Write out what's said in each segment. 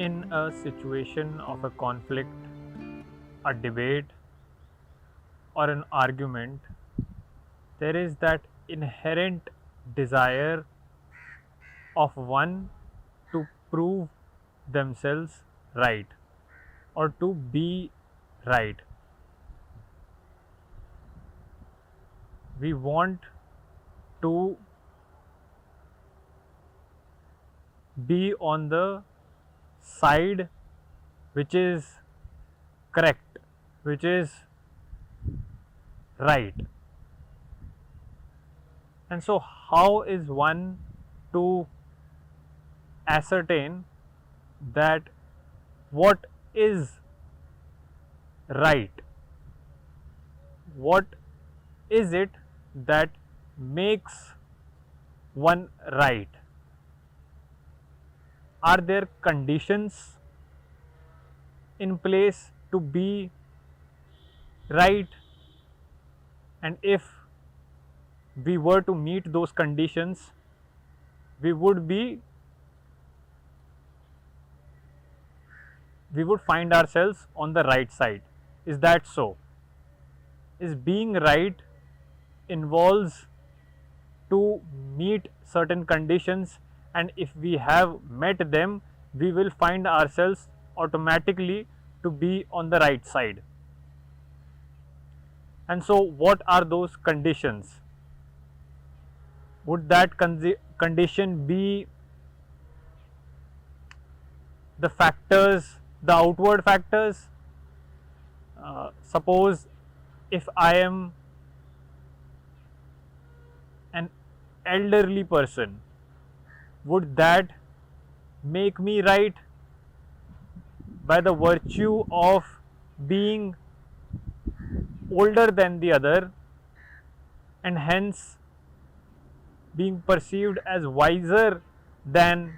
in a situation of a conflict, a debate, or an argument, there is that inherent desire of one to prove themselves right or to be right. We want to be on the side which is correct, which is right. And so, how is one to ascertain that what is right? What is it that makes one right? Are there conditions in place to be right? And if we were to meet those conditions, we would find ourselves on the right side. Is that so? Is being right involves to meet certain conditions, and if we have met them, we will find ourselves automatically to be on the right side. And so, what are those conditions? Would that condition be the factors, the outward factors? Suppose if I am an elderly person, would that make me right by the virtue of being older than the other and hence being perceived as wiser than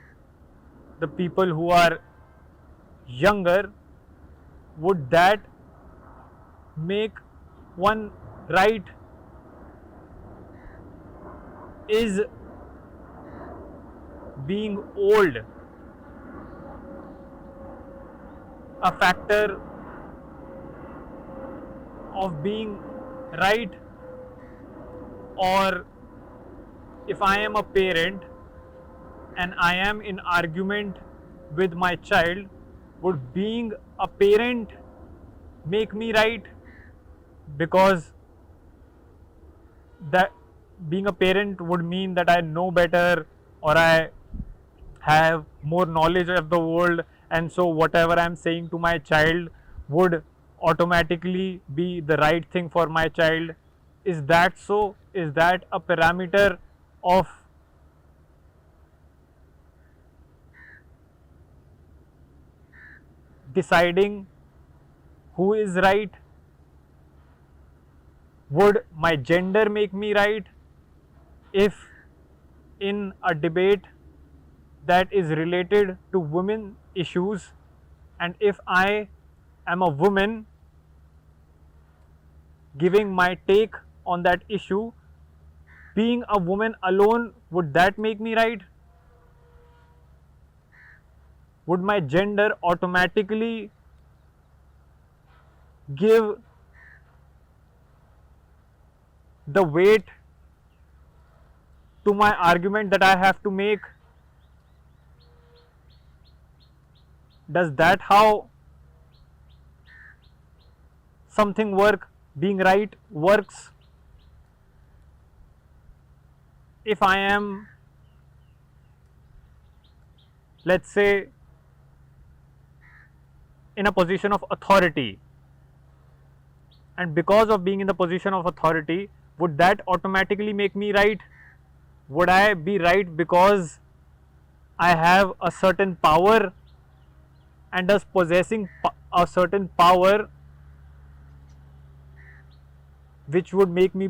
the people who are younger? Would that make one right? Is being old a factor of being right? Or if I am a parent and I am in argument with my child, would being a parent make me right? Because that being a parent would mean that I know better or I have more knowledge of the world, and so whatever I am saying to my child would automatically be the right thing for my child. Is that so? Is that a parameter of deciding who is right? Would my gender make me right? If in a debate that is related to women issues, and if I am a woman giving my take on that issue, being a woman alone, would that make me right? Would my gender automatically give the weight to my argument that I have to make? Does that how something being right works? If I am, let's say, in a position of authority, and because of being in the position of authority, would that automatically make me right? Would I be right because I have a certain power, and does possessing a certain power which would make me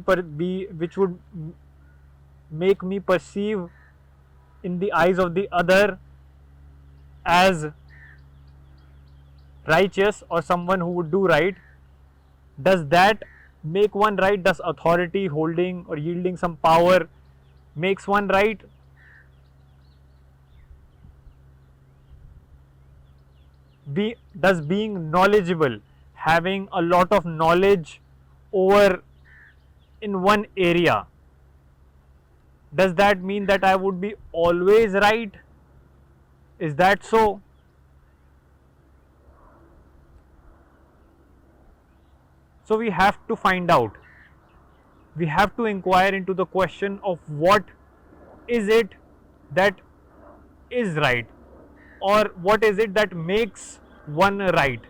perceive in the eyes of the other as righteous or someone who would do right? Does that make one right? Does authority, holding or yielding some power, makes one right? does being knowledgeable, having a lot of knowledge over in one area, does that mean that I would be always right? Is that so? So we have to find out. We have to inquire into the question of what is it that is right, or what is it that makes one right.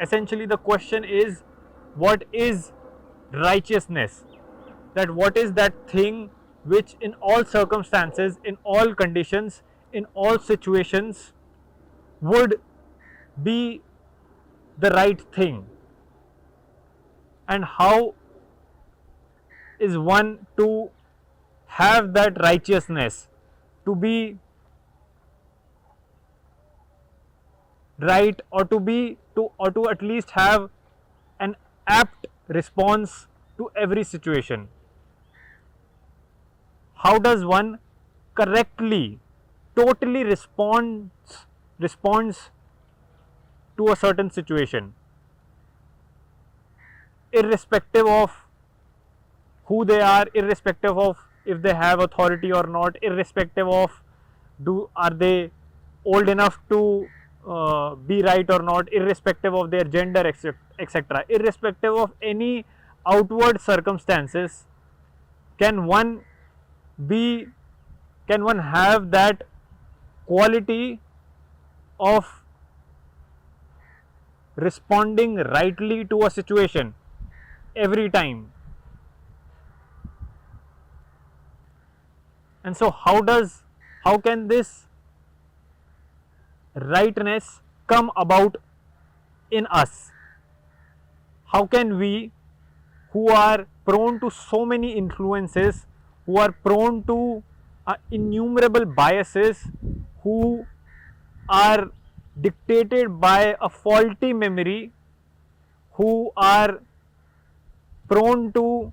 Essentially the question is, what is righteousness? That what is that thing which in all circumstances, in all conditions, in all situations would be the right thing, and how is one to have that righteousness, to be right, or to at least have an apt response to every situation. How does one correctly, totally responds to a certain situation, irrespective of who they are, irrespective of if they have authority or not, irrespective of are they old enough to be right or not, irrespective of their gender, etc., irrespective of any outward circumstances, can one have that quality of responding rightly to a situation every time? And so how can this rightness come about in us? How can we, who are prone to so many influences, who are prone to innumerable biases, who are dictated by a faulty memory, who are prone to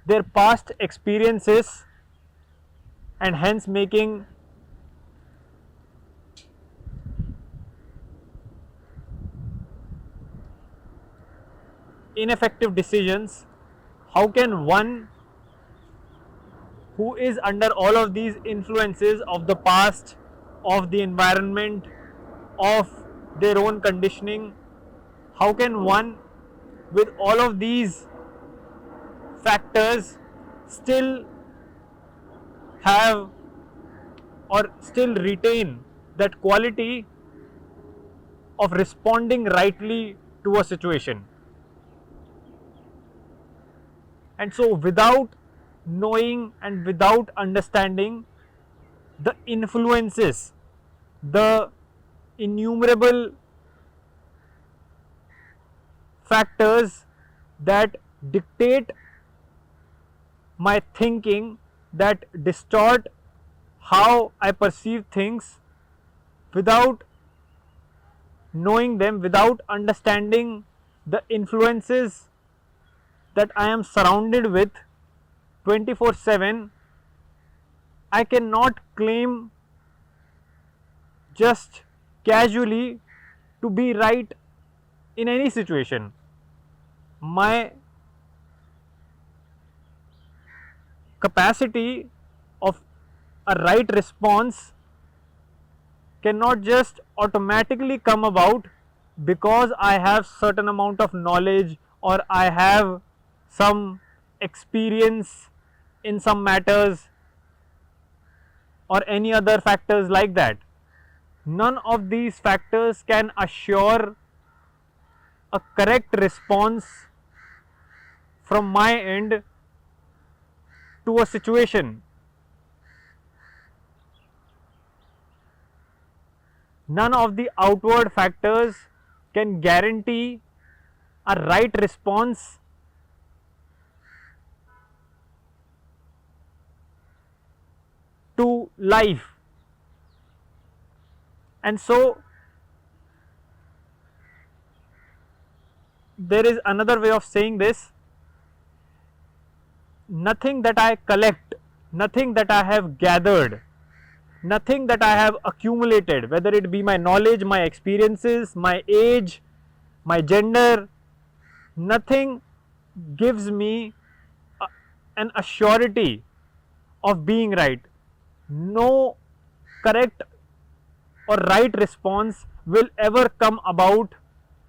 their past experiences and hence making ineffective decisions, how can one who is under all of these influences of the past, of the environment, of their own conditioning, how can one with all of these factors still have or still retain that quality of responding rightly to a situation? And so without knowing and without understanding the influences, the innumerable factors that dictate my thinking, that distort how I perceive things, without knowing them, without understanding the influences that I am surrounded with 24/7, I cannot claim just casually to be right in any situation. My capacity of a right response cannot just automatically come about because I have certain amount of knowledge or I have some experience in some matters or any other factors like that. None of these factors can assure a correct response from my end to a situation. None of the outward factors can guarantee a right response to life. And so there is another way of saying this: nothing that I collect, nothing that I have gathered, nothing that I have accumulated, whether it be my knowledge, my experiences, my age, my gender, nothing gives me an assurity of being right. No correct or right response will ever come about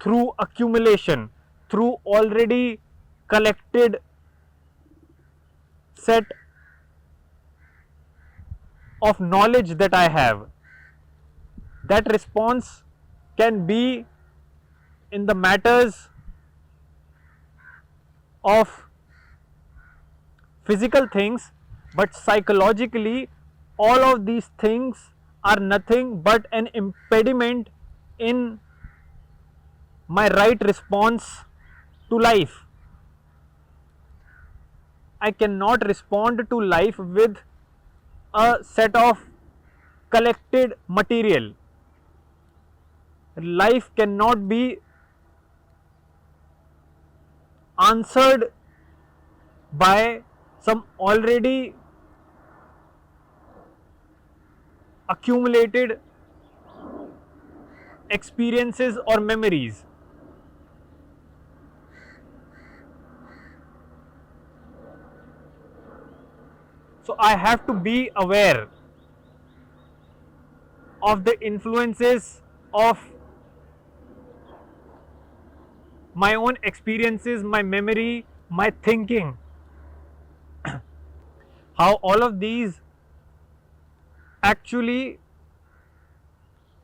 through accumulation, through already collected set of knowledge that I have. That response can be in the matters of physical things, but psychologically all of these things are nothing but an impediment in my right response to life. I cannot respond to life with a set of collected material. Life cannot be answered by some already accumulated experiences or memories. So I have to be aware of the influences of my own experiences, my memory, my thinking, how all of these actually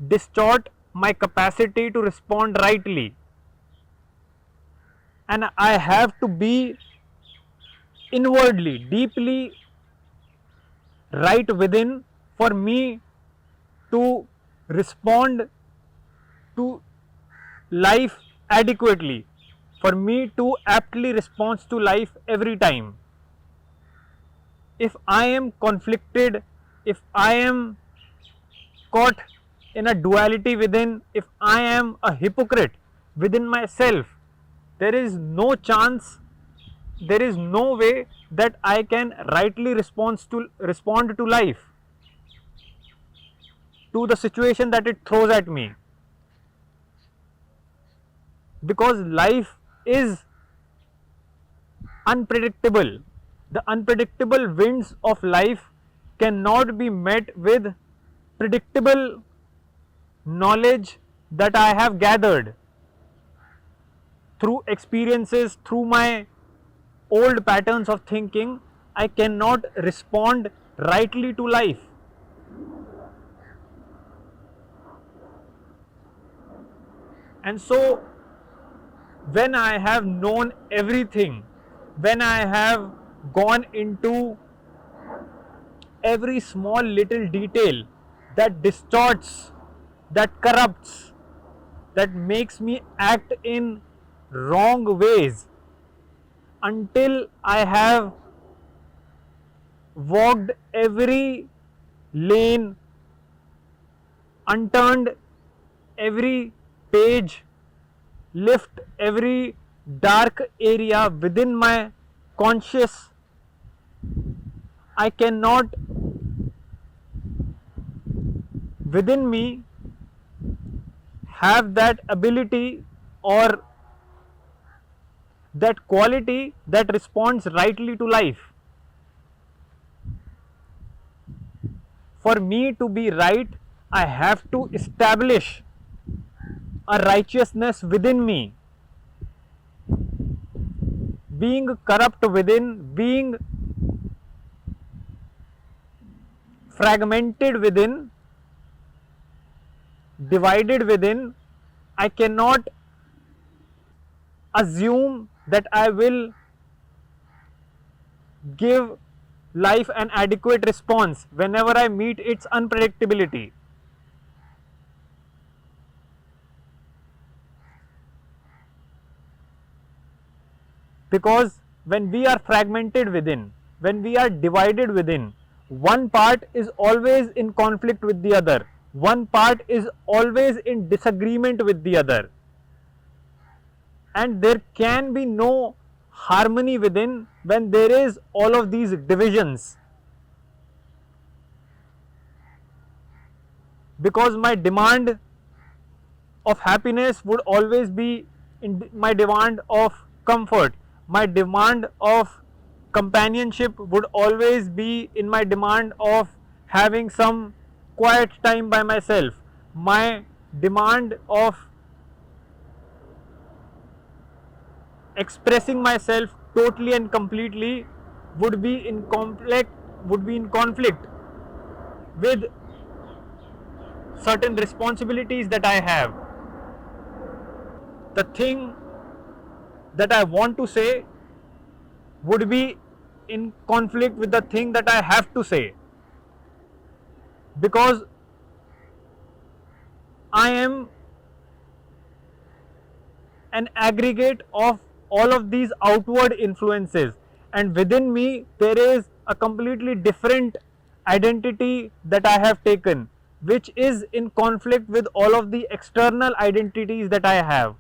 distort my capacity to respond rightly. And I have to be inwardly, deeply right within for me to respond to life adequately, for me to aptly respond to life every time. If I am conflicted, if I am caught in a duality within, if I am a hypocrite within myself, there is no chance, there is no way that I can rightly respond to life, to the situation that it throws at me. Because life is unpredictable. The unpredictable winds of life cannot be met with predictable knowledge that I have gathered through experiences, through my old patterns of thinking. I cannot respond rightly to life. And so, when I have known everything, when I have gone into every small little detail that distorts, that corrupts, that makes me act in wrong ways, until I have walked every lane, unturned every page, lift every dark area within my conscious, I cannot within me have that ability or that quality that responds rightly to life. For me to be right, I have to establish a righteousness within me. Being corrupt within, being fragmented within, divided within, I cannot assume that I will give life an adequate response whenever I meet its unpredictability. Because when we are fragmented within, when we are divided within, one part is always in conflict with the other, one part is always in disagreement with the other, and there can be no harmony within when there is all of these divisions. because my demand of happiness would always be in my demand of comfort. My demand of companionship would always be in my demand of having some quiet time by myself. My demand of expressing myself totally and completely would be in conflict with certain responsibilities that I have. The thing that I want to say would be in conflict with the thing that I have to say, because I am an aggregate of all of these outward influences, and within me there is a completely different identity that I have taken, which is in conflict with all of the external identities that I have.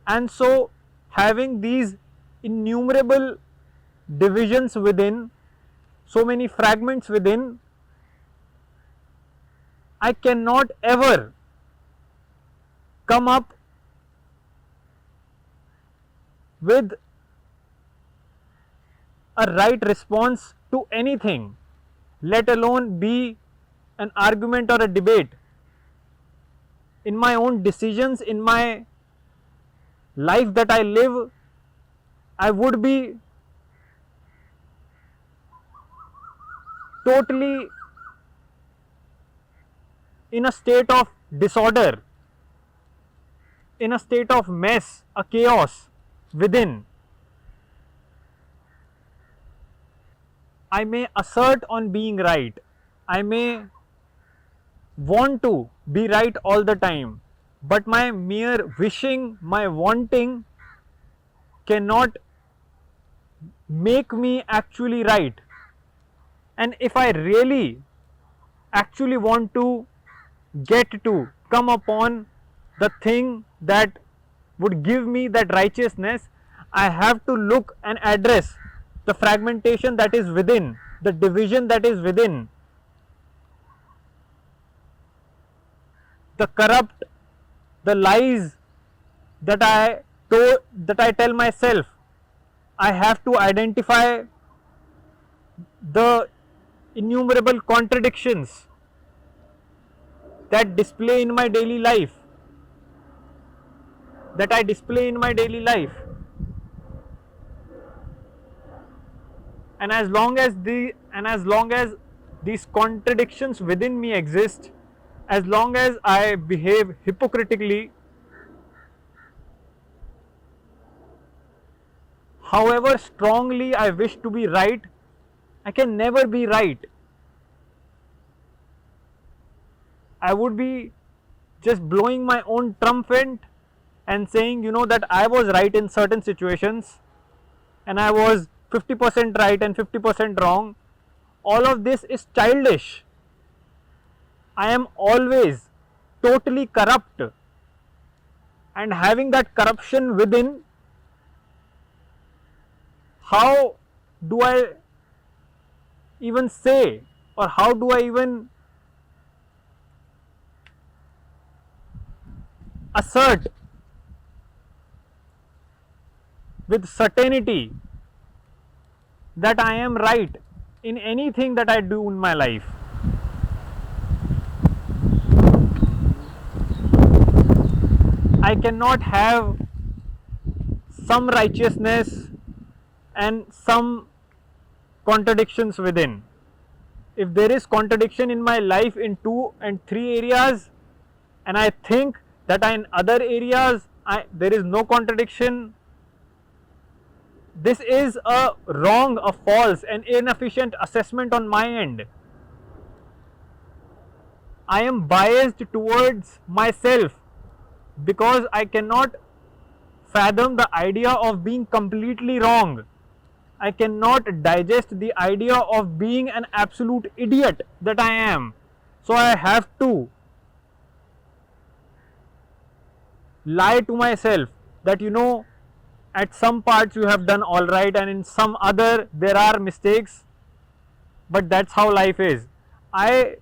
And so, having these innumerable divisions within, so many fragments within, I cannot ever come up with a right response to anything, let alone be an argument or a debate. In my own decisions, in my life that I live, I would be totally in a state of disorder, in a state of mess, a chaos within. I may assert on being right, I may want to be right all the time, but my mere wishing, my wanting cannot make me actually right. And if I really actually want to get to come upon the thing that would give me that righteousness, I have to look and address the fragmentation that is within, the division that is within, the corrupt, the lies that I tell myself. I have to identify the innumerable contradictions that display in my daily life, that I display in my daily life. And as long as these contradictions within me exist, as long as I behave hypocritically, however strongly I wish to be right, I can never be right. I would be just blowing my own trumpet and saying, that I was right in certain situations and I was 50% right and 50% wrong. All of this is childish. I am always totally corrupt, and having that corruption within, how do I even say, or how do I even assert with certainty that I am right in anything that I do in my life? I cannot have some righteousness and some contradictions within. If there is contradiction in my life in 2 and 3 areas, and I think that in other areas there is no contradiction, this is a wrong, a false, an inefficient assessment on my end. I am biased towards myself because I cannot fathom the idea of being completely wrong. I cannot digest the idea of being an absolute idiot that I am. So I have to lie to myself that at some parts you have done all right and in some other there are mistakes, but that's how life is. I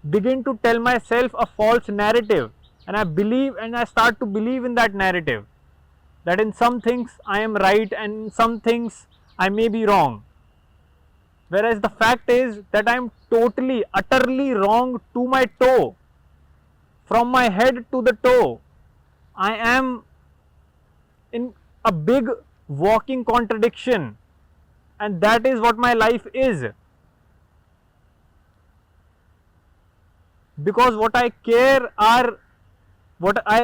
begin to tell myself a false narrative, and I start to believe in that narrative, that in some things I am right and in some things I may be wrong. Whereas the fact is that I am totally, utterly wrong to my toe, from my head to the toe. I am in a big walking contradiction, and that is what my life is. Because what I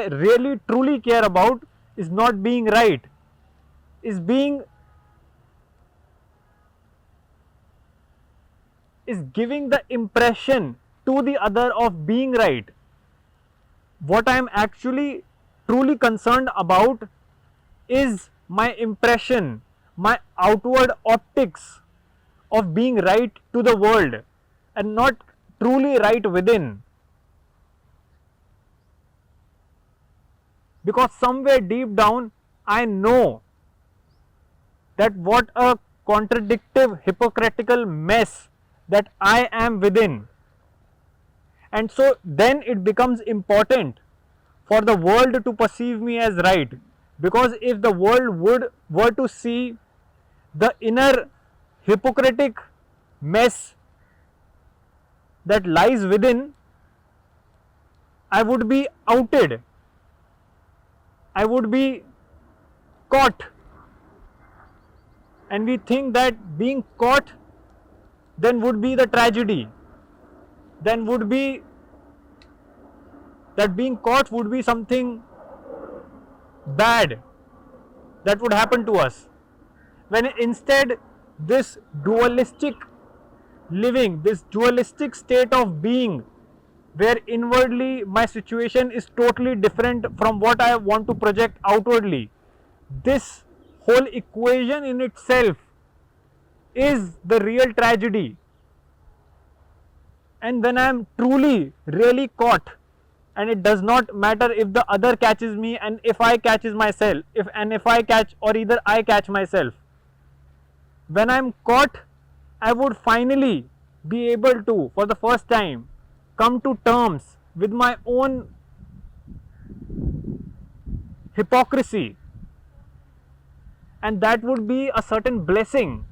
really truly care about is not being right, is giving the impression to the other of being right. What I am actually truly concerned about is my impression, my outward optics of being right to the world, and not truly right within. Because somewhere deep down I know that what a contradictive, hypocritical mess that I am within. And so then it becomes important for the world to perceive me as right, because if the world were to see the inner hypocritic mess that lies within, I would be outed, I would be caught. And we think that being caught then would be the tragedy, then would be that being caught would be something bad that would happen to us. When instead this dualistic living, this dualistic state of being, where inwardly my situation is totally different from what I want to project outwardly, this whole equation in itself is the real tragedy. And when I am truly, really caught, and it does not matter if the other catches me and if I catches myself, if I catch, or either I catch myself, when I am caught, I would finally be able to, for the first time, come to terms with my own hypocrisy, and that would be a certain blessing.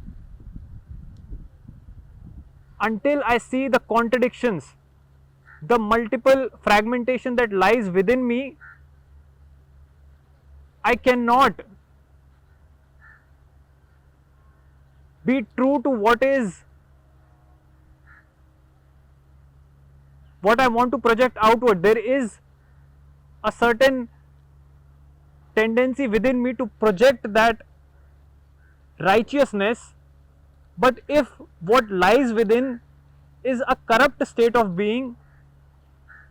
Until I see the contradictions, the multiple fragmentation that lies within me, I cannot be true to what I want to project outward. There is a certain tendency within me to project that righteousness, but if what lies within is a corrupt state of being,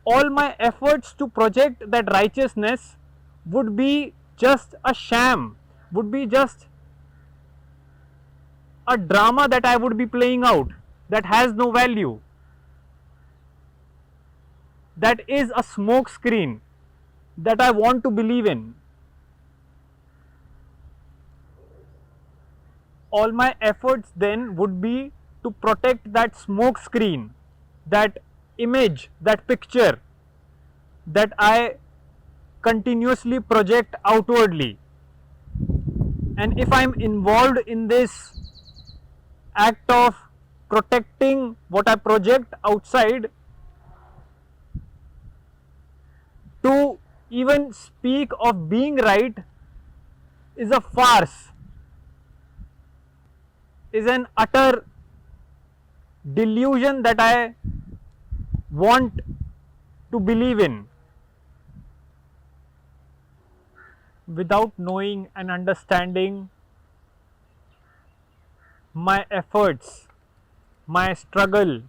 all my efforts to project that righteousness would be just a sham, would be just a drama that I would be playing out, that has no value, that is a smoke screen that I want to believe in. All my efforts then would be to protect that smoke screen, that image, that picture that I continuously project outwardly. And if I am involved in this act of protecting what I project outside, to even speak of being right is a farce, is an utter delusion that I want to believe in. Without knowing and understanding my efforts, my struggle,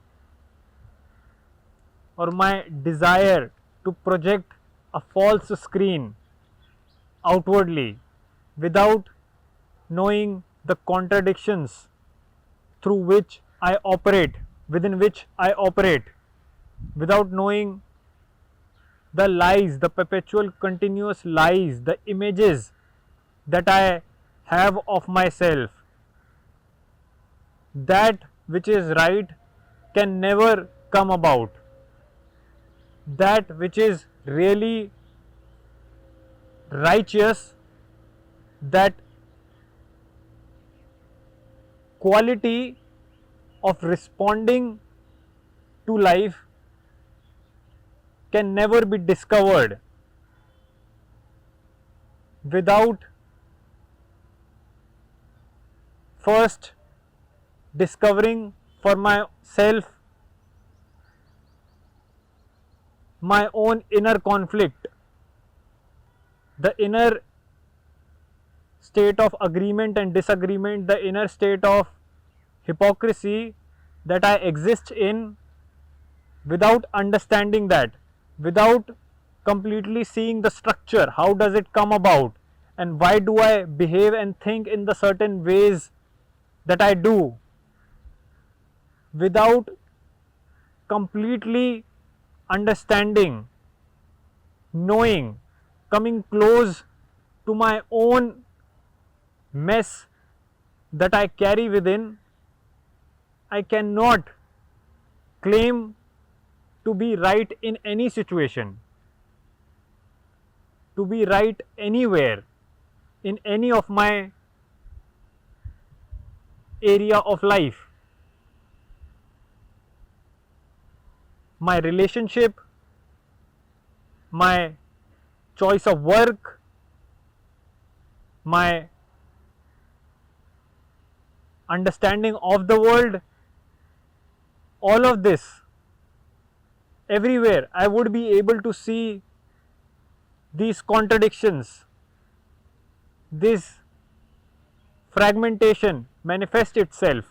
or my desire to project a false screen outwardly, without knowing the contradictions through which I operate, within which I operate, without knowing the lies, the perpetual continuous lies, the images that I have of myself, that which is right can never come about. that which is really righteous, that quality of responding to life can never be discovered without first discovering for myself my own inner conflict, the inner state of agreement and disagreement, the inner state of hypocrisy that I exist in. Without understanding that, without completely seeing the structure, how does it come about, and why do I behave and think in the certain ways that I do, without completely understanding, knowing, coming close to my own mess that I carry within, I cannot claim to be right in any situation, to be right anywhere, in any of my area of life. My relationship, my choice of work, my understanding of the world, all of this, everywhere I would be able to see these contradictions, this fragmentation manifest itself,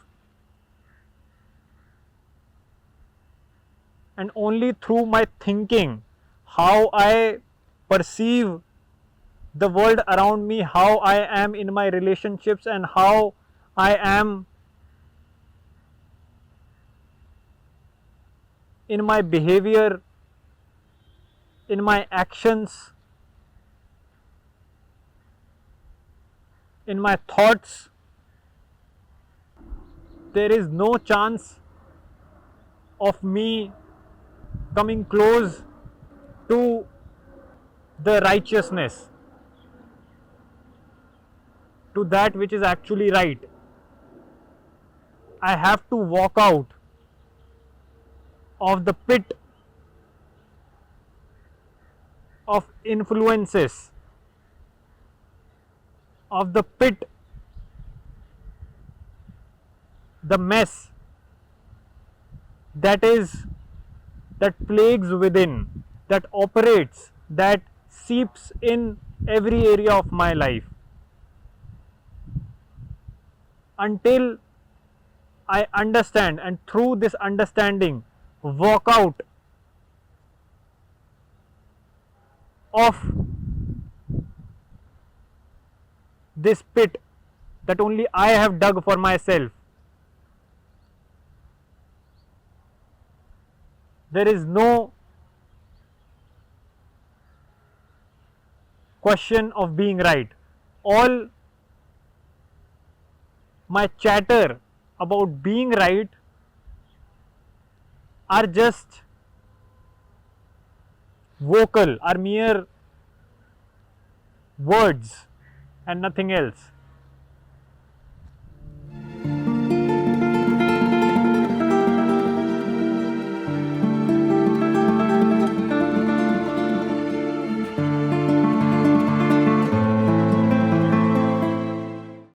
and only through my thinking, how I perceive the world around me, how I am in my relationships, and how I am in my behavior, in my actions, in my thoughts, there is no chance of me coming close to the righteousness, to that which is actually right. I have to walk out of the pit of influences, of the pit, the mess that plagues within, that operates, that seeps in every area of my life, until I understand, and through this understanding walk out of this pit that only I have dug for myself. There is no question of being right. All my chatter about being right are just vocal, are mere words and nothing else.